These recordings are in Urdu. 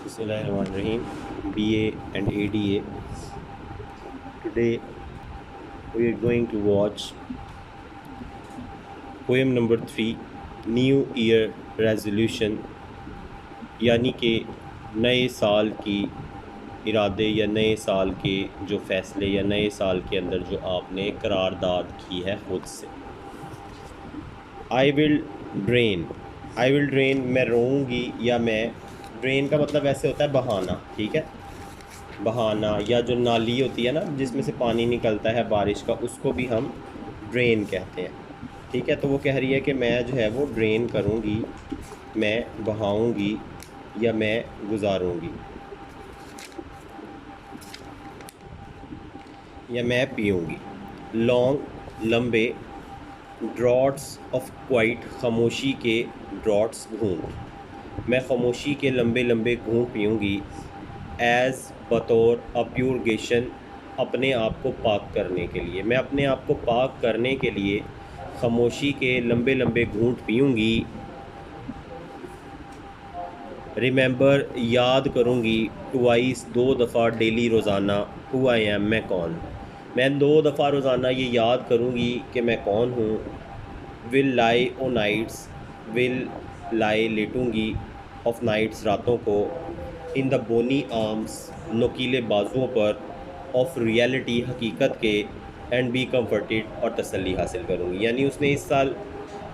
Bismillahirrahmanirrahim. BA and ADA. Today we are going to watch poem number 3, New Year Resolution, یعنی کہ نئے سال کی ارادے یا نئے سال کے جو فیصلے یا نئے سال کے اندر جو آپ نے قرارداد کی ہے خود سے. I will drain میں روں گی، یا میں ڈرین کا مطلب ایسے ہوتا ہے بہانا، ٹھیک ہے، بہانا، یا جو نالی ہوتی ہے نا جس میں سے پانی نکلتا ہے بارش کا، اس کو بھی ہم ڈرین کہتے ہیں، ٹھیک ہے. تو وہ کہہ رہی ہے کہ میں جو ہے وہ ڈرین کروں گی، میں بہاؤں گی یا میں گزاروں گی یا میں پیوں گی. لانگ لمبے، ڈراٹس آف کوائٹ خاموشی کے ڈراٹس گھونٹ، میں خاموشی کے لمبے لمبے گھونٹ پیوں گی. ایز بطور پیورگیشن، اپنے آپ کو پاک کرنے کے لیے، میں اپنے آپ کو پاک کرنے کے لیے خاموشی کے لمبے لمبے گھونٹ پیوں گی. ریممبر، یاد کروں گی. ٹوائس، دو دفعہ. ڈیلی، روزانہ. ہو آئی ایم، میں کون. میں 2 دفعہ روزانہ یہ یاد کروں گی کہ میں کون ہوں. ول لائی او نائٹس، ول لائی لیٹوں گی. آف نائٹس، راتوں کو. ان دا بونی آرمس، نوکیلے بازوؤں پر. آف ریئلٹی، حقیقت کے. اینڈ بی کمفرٹیڈ، اور تسلی حاصل کروں گی. یعنی اس نے اس سال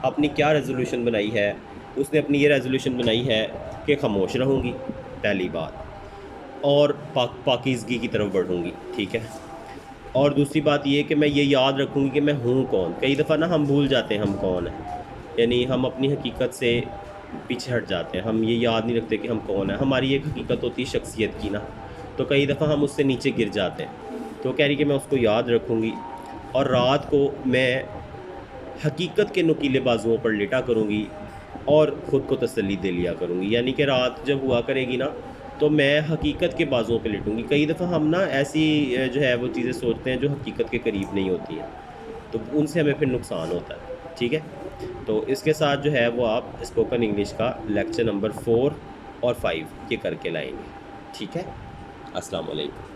اپنی کیا ریزولوشن بنائی ہے؟ اس نے اپنی یہ ریزولوشن بنائی ہے کہ خاموش رہوں گی، پہلی بات، اور پاکیزگی کی طرف بڑھوں گی، ٹھیک ہے. اور دوسری بات یہ کہ میں یہ یاد رکھوں گی کہ میں ہوں کون. کئی دفعہ نا ہم بھول جاتے ہیں ہم کون ہیں، یعنی ہم اپنی حقیقت سے پیچھے ہٹ جاتے ہیں، ہم یہ یاد نہیں رکھتے کہ ہم کون ہیں. ہماری ایک حقیقت ہوتی ہے شخصیت کی نا، تو کئی دفعہ ہم اس سے نیچے گر جاتے ہیں. تو کہہ رہی کہ میں اس کو یاد رکھوں گی، اور رات کو میں حقیقت کے نوکیلے بازوؤں پر لیٹا کروں گی اور خود کو تسلی دے لیا کروں گی. یعنی کہ رات جب ہوا کرے گی نا تو میں حقیقت کے بازوؤں پہ لیٹوں گی. کئی دفعہ ہم نا ایسی جو ہے وہ چیزیں سوچتے ہیں جو حقیقت کے قریب نہیں ہوتی ہیں، تو ان سے ہمیں پھر نقصان ہوتا ہے، ٹھیک ہے. تو اس کے ساتھ جو ہے وہ آپ اسپوکن انگلش کا لیکچر نمبر 4 اور 5 یہ کر کے لائیں گے، ٹھیک ہے. السلام علیکم.